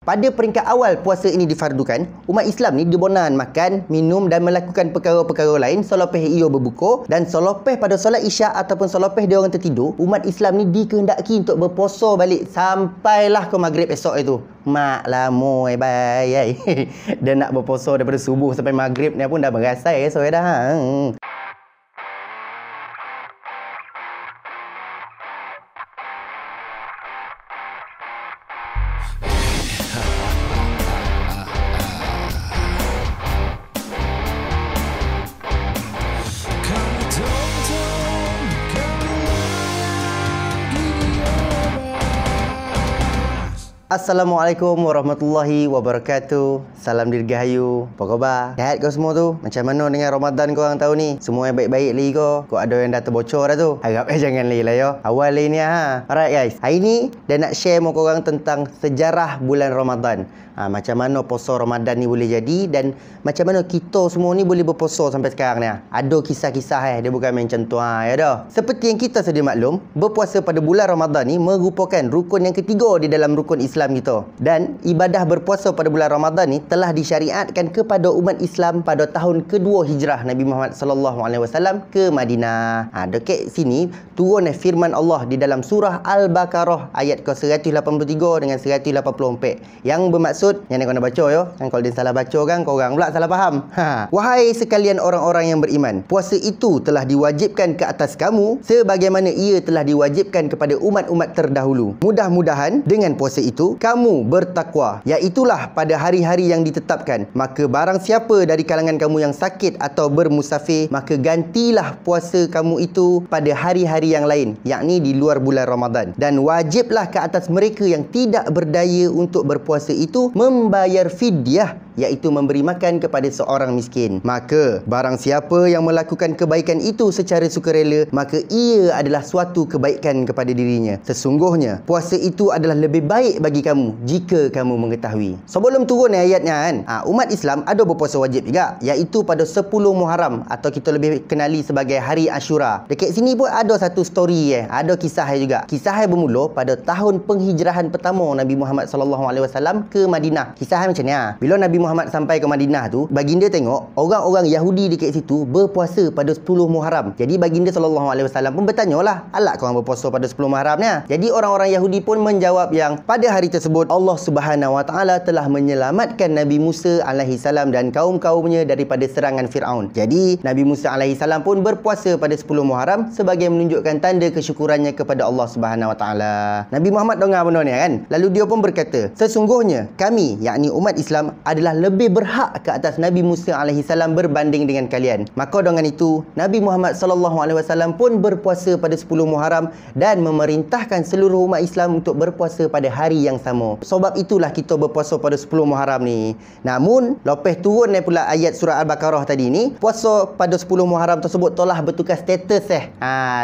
Pada peringkat awal puasa ini difardukan, umat Islam ni dibenarkan makan, minum dan melakukan perkara-perkara lain selepas ia berbuka, dan selepas pada solat Isyak ataupun selepas dia orang tertidur, umat Islam ni dikehendaki untuk berpuasa balik sampailah ke maghrib esok itu. Mak lama bye. Dia nak berpuasa daripada subuh sampai maghrib ni pun dah berasai esok dah. Assalamualaikum warahmatullahi wabarakatuh. Salam dirgahayu. Apa khabar? Sihat kau semua tu? Macam mana dengan Ramadan korang tahun ni? Semua yang baik-baik lagi kau? Kau ada yang dah terbocor dah tu? Harap jangan lagi lah yo. Awal lagi ni Alright guys. Hari ni dia nak share sama korang tentang sejarah bulan Ramadan. Macam mana puasa Ramadan ni boleh jadi dan macam mana kita semua ni boleh berpuasa sampai sekarang ni. Ada kisah-kisah dia bukan main macam tu ya dah. Seperti yang kita sedia maklum, berpuasa pada bulan Ramadan ni merupakan rukun yang ketiga di dalam rukun Islam kita. Dan ibadah berpuasa pada bulan Ramadan ni telah disyariatkan kepada umat Islam pada tahun kedua hijrah Nabi Muhammad sallallahu alaihi wasallam ke Madinah. Dekat sini turun firman Allah di dalam surah Al-Baqarah ayat ke-183 dengan 184 yang bermaksud yang nak kena baca yo. Kan kalau dia salah baca kan korang pula salah faham. Wahai sekalian orang-orang yang beriman, puasa itu telah diwajibkan ke atas kamu sebagaimana ia telah diwajibkan kepada umat-umat terdahulu. Mudah-mudahan dengan puasa itu kamu bertakwa, iaitulah pada hari-hari yang ditetapkan. Maka barang siapa dari kalangan kamu yang sakit atau bermusafir, maka gantilah puasa kamu itu pada hari-hari yang lain, yakni di luar bulan Ramadan. Dan wajiblah ke atas mereka yang tidak berdaya untuk berpuasa itu membayar fidyah, iaitu memberi makan kepada seorang miskin. Maka barang siapa yang melakukan kebaikan itu secara sukarela, maka ia adalah suatu kebaikan kepada dirinya. Sesungguhnya puasa itu adalah lebih baik bagi kamu jika kamu mengetahui. Sebelum turun ayatnya kan, umat Islam ada berpuasa wajib juga, iaitu pada 10 Muharram atau kita lebih kenali sebagai hari Ashura. Dekat sini pun ada satu story ada kisah juga. Kisah bermula pada tahun penghijrahan pertama Nabi Muhammad sallallahu alaihi wasallam ke Madinah. Kisah macam ni bila Nabi Muhammad sampai ke Madinah tu, baginda tengok orang-orang Yahudi dekat situ berpuasa pada 10 Muharram. Jadi baginda sallallahu alaihi wasallam pun bertanyalah, "Alak korang berpuasa pada 10 Muharram ni?" Jadi orang-orang Yahudi pun menjawab yang pada hari tersebut Allah Subhanahu wa taala telah menyelamatkan Nabi Musa alaihi salam dan kaum-kaumnya daripada serangan Firaun. Jadi Nabi Musa alaihi salam pun berpuasa pada 10 Muharram sebagai menunjukkan tanda kesyukurannya kepada Allah Subhanahu wa taala. Nabi Muhammad dengar benda ni kan. Lalu dia pun berkata, "Sesungguhnya kami, yakni umat Islam, adalah lebih berhak ke atas Nabi Musa alaihi salam berbanding dengan kalian." Maka dengan itu Nabi Muhammad sallallahu alaihi wasallam pun berpuasa pada 10 Muharram dan memerintahkan seluruh umat Islam untuk berpuasa pada hari yang sama. Sebab itulah kita berpuasa pada 10 Muharram ni. Namun lepas turun pula ayat surah Al-Baqarah tadi ni, puasa pada 10 Muharram tersebut telah bertukar status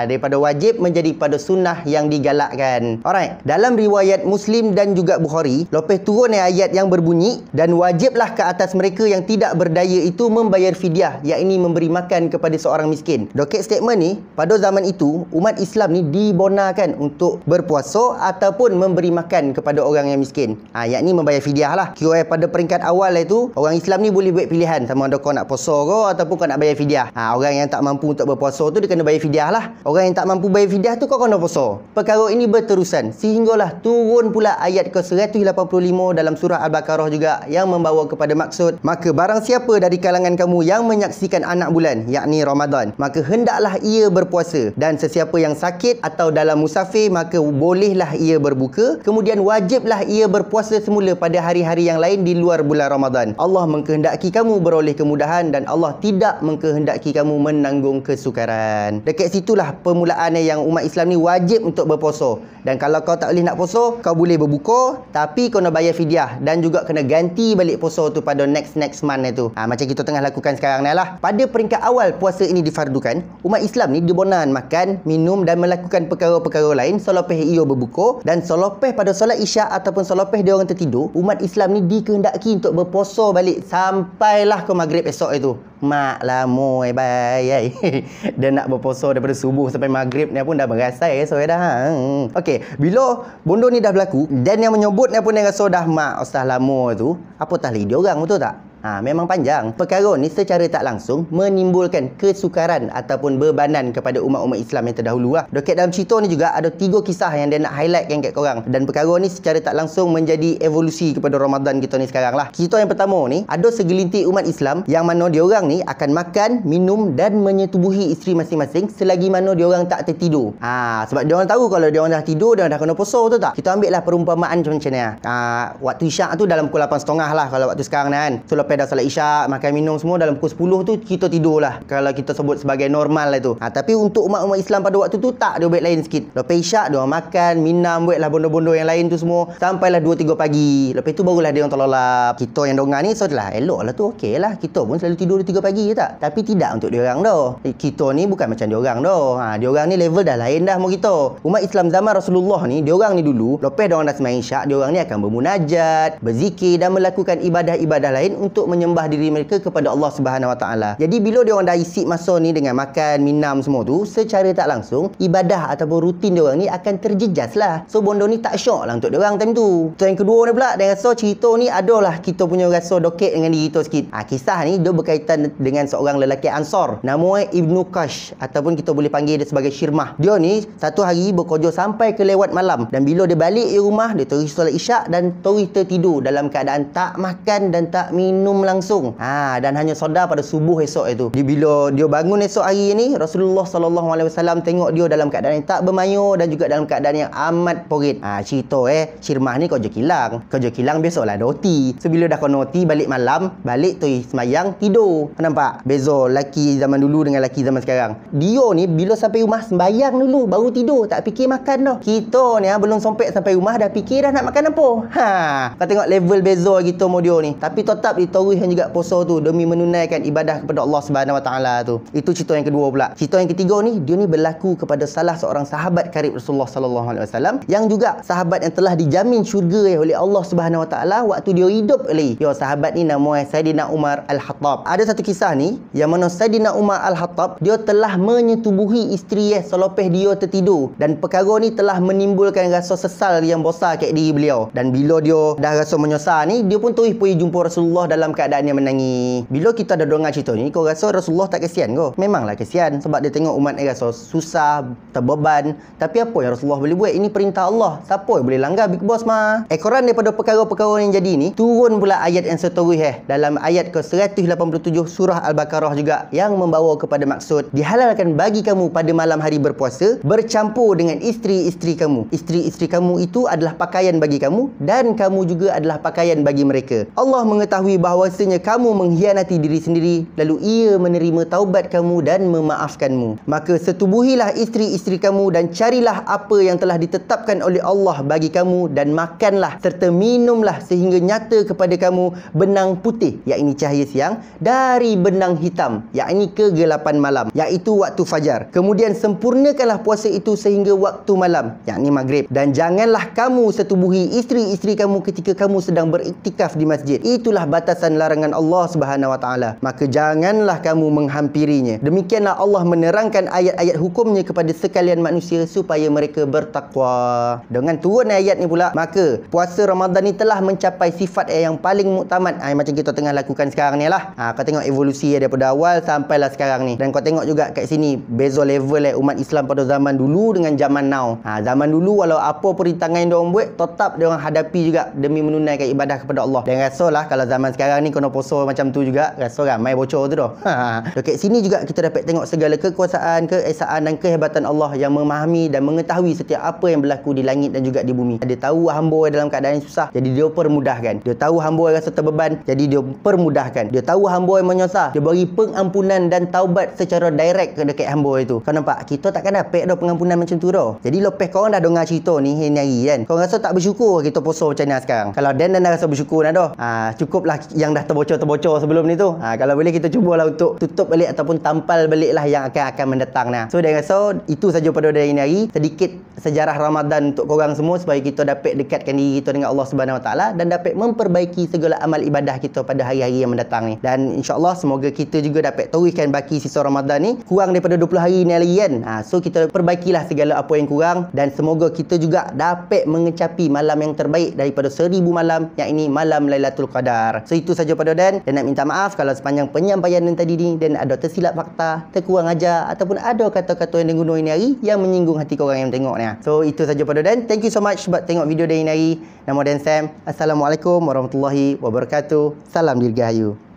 daripada wajib menjadi pada sunnah yang digalakkan. Alright, dalam riwayat Muslim dan juga Bukhari, lepas turun ayat yang berbunyi dan wajiblah ke atas mereka yang tidak berdaya itu membayar fidyah, yakni memberi makan kepada seorang miskin. Doket statement ni, pada zaman itu umat Islam ni dibenarkan untuk berpuasa ataupun memberi makan kepada orang yang miskin. Yakni membayar fidyah lah. Kira pada peringkat awal itu orang Islam ni boleh buat pilihan sama ada kau nak puasa ke ataupun kau nak bayar fidyah. Orang yang tak mampu untuk berpuasa tu dia kena bayar fidyah lah. Orang yang tak mampu bayar fidyah tu kau kena puasa. Perkara ini berterusan sehinggalah turun pula ayat ke-185 dalam surah Al-Baqarah juga yang membawa kepada maksud, maka barang siapa dari kalangan kamu yang menyaksikan anak bulan, yakni Ramadan, maka hendaklah ia berpuasa, dan sesiapa yang sakit atau dalam musafir, maka bolehlah ia berbuka, kemudian wajiblah ia berpuasa semula pada hari-hari yang lain di luar bulan Ramadan. Allah mengkehendaki kamu beroleh kemudahan dan Allah tidak mengkehendaki kamu menanggung kesukaran. Dekat situlah permulaan yang umat Islam ni wajib untuk berpuasa. Dan kalau kau tak boleh nak puasa, kau boleh berbuka, tapi kau kena bayar fidyah dan juga kena ganti balik puasa tu pada next month itu. Macam kita tengah lakukan sekarang ni lah. Pada peringkat awal puasa ini difardukan, umat Islam ni dibenarkan makan, minum dan melakukan perkara-perkara lain selepas ia berbuka, dan selepas pada solat Isyak ataupun selepas dia orang tertidur, umat Islam ni dikehendaki untuk berpuasa balik sampailah ke maghrib esok itu. mak lama bye. Dia nak berpuasa daripada subuh sampai maghrib ni pun dah merasai esok dah. Okey, bila bondo ni dah berlaku dan yang menyebut ni pun dia rasa dah mak ustaz lama tu, apa lagi dia orang, betul tak? Memang panjang. Perkara ni secara tak langsung menimbulkan kesukaran ataupun bebanan kepada umat-umat Islam yang terdahulu lah. Dekat dalam cerita ni juga ada 3 kisah yang dia nak highlightkan kat korang. Dan perkara ni secara tak langsung menjadi evolusi kepada Ramadan kita ni sekarang lah. Cerita yang pertama ni, ada segelintir umat Islam yang mana diorang ni akan makan, minum dan menyetubuhi isteri masing-masing selagi mana diorang tak tertidur. Sebab diorang tahu kalau diorang dah tidur, diorang dah kena puasa, betul tak? Kita ambil lah perumpamaan macam ni. Waktu isyak tu dalam pukul 8.30 lah kalau waktu sekarang ni kan. So lepas dah salat isyak, makan minum semua, dalam pukul 10 tu kita tidur lah, kalau kita sebut sebagai normal lah tu. Tapi untuk umat-umat Islam pada waktu tu tak, dia buat lain sikit. Lepas isyak dia makan, minum, buat lah bondo-bondo yang lain tu semua sampailah 2-3 pagi. Lepas tu barulah dia orang terlelap. Kita yang dengar ni lah elok lah tu, okey lah, kita pun selalu tidur 2-3 pagi je tak? Tapi tidak untuk dia orang dah. Kita ni bukan macam dia orang dah. Dia orang ni level dah lain dah sama kita. Umat Islam zaman Rasulullah ni, dia orang ni dulu lepas dia orang dah sembahyang isyak, dia orang ni akan bermunajat, berzikir dan melakukan ibadah-ibadah lain untuk menyembah diri mereka kepada Allah Subhanahu Wa Taala. Jadi bila dia orang dah isi masa ni dengan makan, minum semua tu, secara tak langsung ibadah ataupun rutin dia orang ni akan terjejas lah. So bondo ni tak syok lah untuk dia orang time tu. So yang kedua ni pula, dia rasa cerita ni adalah kita punya rasa doket dengan diri kita sikit. Kisah ni dia berkaitan dengan seorang lelaki Ansar, nama Ibnu Qash ataupun kita boleh panggil dia sebagai Syirmah. Dia ni satu hari bekerja sampai ke lewat malam, dan bila dia balik di rumah, dia terus solat isyak dan terus tertidur dalam keadaan tak makan dan tak minum langsung. Dan hanya sedar pada subuh esok itu. Bila dia bangun esok hari ni, Rasulullah SAW tengok dia dalam keadaan yang tak bermayur dan juga dalam keadaan yang amat porit. Cerita Syirmah ni kerja kilang. Kerja kilang biasalah ada OT. So bila dah kena OT, balik malam, balik tu semayang, tidur. Nampak? Beza laki zaman dulu dengan laki zaman sekarang. Dia ni bila sampai rumah sembayang dulu baru tidur, tak fikir makan dah. Kita ni belum sampai rumah dah fikir dah nak makan apa. Kau tengok level beza gitu sama dia ni. Tapi tetap ditaruhkan juga puasa tu demi menunaikan ibadah kepada Allah Subhanahu Wa Taala tu. Itu cerita yang kedua pula. Cerita yang ketiga ni, dia ni berlaku kepada salah seorang sahabat karib Rasulullah sallallahu alaihi wasallam, yang juga sahabat yang telah dijamin syurga oleh Allah Subhanahu Wa Taala waktu dia hidup lagi. Sahabat ni nama Saidina Umar Al-Khattab. Ada satu kisah ni yang mana Saidina Umar Al-Khattab dia telah menyetubuhi isteri selepas dia tertidur, dan perkara ni telah menimbulkan rasa sesal yang besar kat diri beliau. Dan bila dia dah rasa menyesal ni, dia pun terus pergi jumpa Rasulullah dalam keadaan yang menangis. Bila kita dah dengar cerita ni, kau rasa Rasulullah tak kesian kau? Memanglah kesian, sebab dia tengok umat ni rasa susah, terbeban. Tapi apa yang Rasulullah boleh buat? Ini perintah Allah. Siapa yang boleh langgar? Big Boss mah. Ekoran daripada perkara-perkara yang jadi ni, turun pula ayat yang seterusnya dalam ayat ke-187 surah Al-Baqarah juga, yang membawa kepada maksud dihalalkan bagi kamu pada malam hari berpuasa bercampur dengan isteri-isteri kamu. Isteri-isteri kamu itu adalah pakaian bagi kamu, dan kamu juga adalah pakaian bagi mereka. Allah mengetahui bahawasanya kamu mengkhianati diri sendiri, lalu ia menerima taubat kamu dan memaafkanmu. Maka setubuhilah isteri-isteri kamu dan carilah apa yang telah ditetapkan oleh Allah bagi kamu, dan makanlah serta minumlah sehingga nyata kepada kamu benang putih, yakni cahaya siang, dari benang hitam, yakni kegelapan malam, iaitu waktu fajar. Kemudian sempurnakanlah puasa itu sehingga waktu malam, yakni maghrib. Dan janganlah kamu setubuhi isteri-isteri kamu ketika kamu sedang beriktikaf di masjid. Itulah batasan larangan Allah Subhanahu Wa Taala. Maka janganlah kamu menghampirinya. Demikianlah Allah menerangkan ayat-ayat hukumnya kepada sekalian manusia supaya mereka bertakwa. Dengan turun ayat ni pula, maka puasa Ramadan ni telah mencapai sifat yang paling muktamad, macam kita tengah lakukan sekarang ni lah. Kau tengok evolusi daripada awal sampailah sekarang ni. Dan kau tengok juga kat sini beza level umat Islam pada zaman dulu dengan zaman now. Zaman dulu walau apa perintangan dia orang buat, tetap dia orang hadapi juga demi menunaikan ibadah kepada Allah. Dan rasalah kalau zaman sekarang ni kena puasa macam tu juga, rasa ramai bocor tu dah. Dekat sini juga kita dapat tengok segala kekuasaan, keesaan dan kehebatan Allah yang memahami dan mengetahui setiap apa yang berlaku di langit dan juga di bumi. Dia tahu hamba dalam keadaan yang susah, jadi dia permudahkan. Dia tahu hamba rasa terbeban, jadi dia permudahkan. Dia tahu hamba yang menyesal, dia bagi pengampunan dan taubat secara direct ke dekat hamba itu. Kau nampak? Kita takkan dapat dah pengampunan macam tu dah. Jadi lepas korang dah dengar cerita ni hari kan, kau rasa tak bersyukur kita puasa macam ni sekarang? Kalau Dan dah rasa bersyukur dah. Cukuplah yang dah terbocor sebelum ni tu. Kalau boleh kita cubalah untuk tutup balik ataupun tampal balik lah yang akan mendatang nah. So dengan itu saja pada hari ni, sedikit sejarah Ramadan untuk korang semua supaya kita dapat dekatkan diri kita dengan Allah Subhanahu Wa Taala dan dapat memperbaiki segala amal ibadah kita pada hari-hari yang mendatang ni. Dan insya-Allah semoga kita juga dapat teruskan baki sisa Ramadan ni kurang daripada 20 hari ni lagi kan. So kita perbaikilah segala apa yang kurang dan semoga kita juga dapat mengecapi malam yang terbaik daripada 1000 malam, yang ini malam Lailatul Qadar. So itu saja pada dan nak minta maaf kalau sepanjang penyampaian yang tadi ni dan ada tersilap fakta, terkurang ajar ataupun ada kata-kata yang diguna ini hari yang menyinggung hati korang yang tengok ni. So itu saja pada dan thank you so much buat tengok video dari ini hari. Nama Dan Sam. Assalamualaikum warahmatullahi wabarakatuh. Salam Dirgahayu.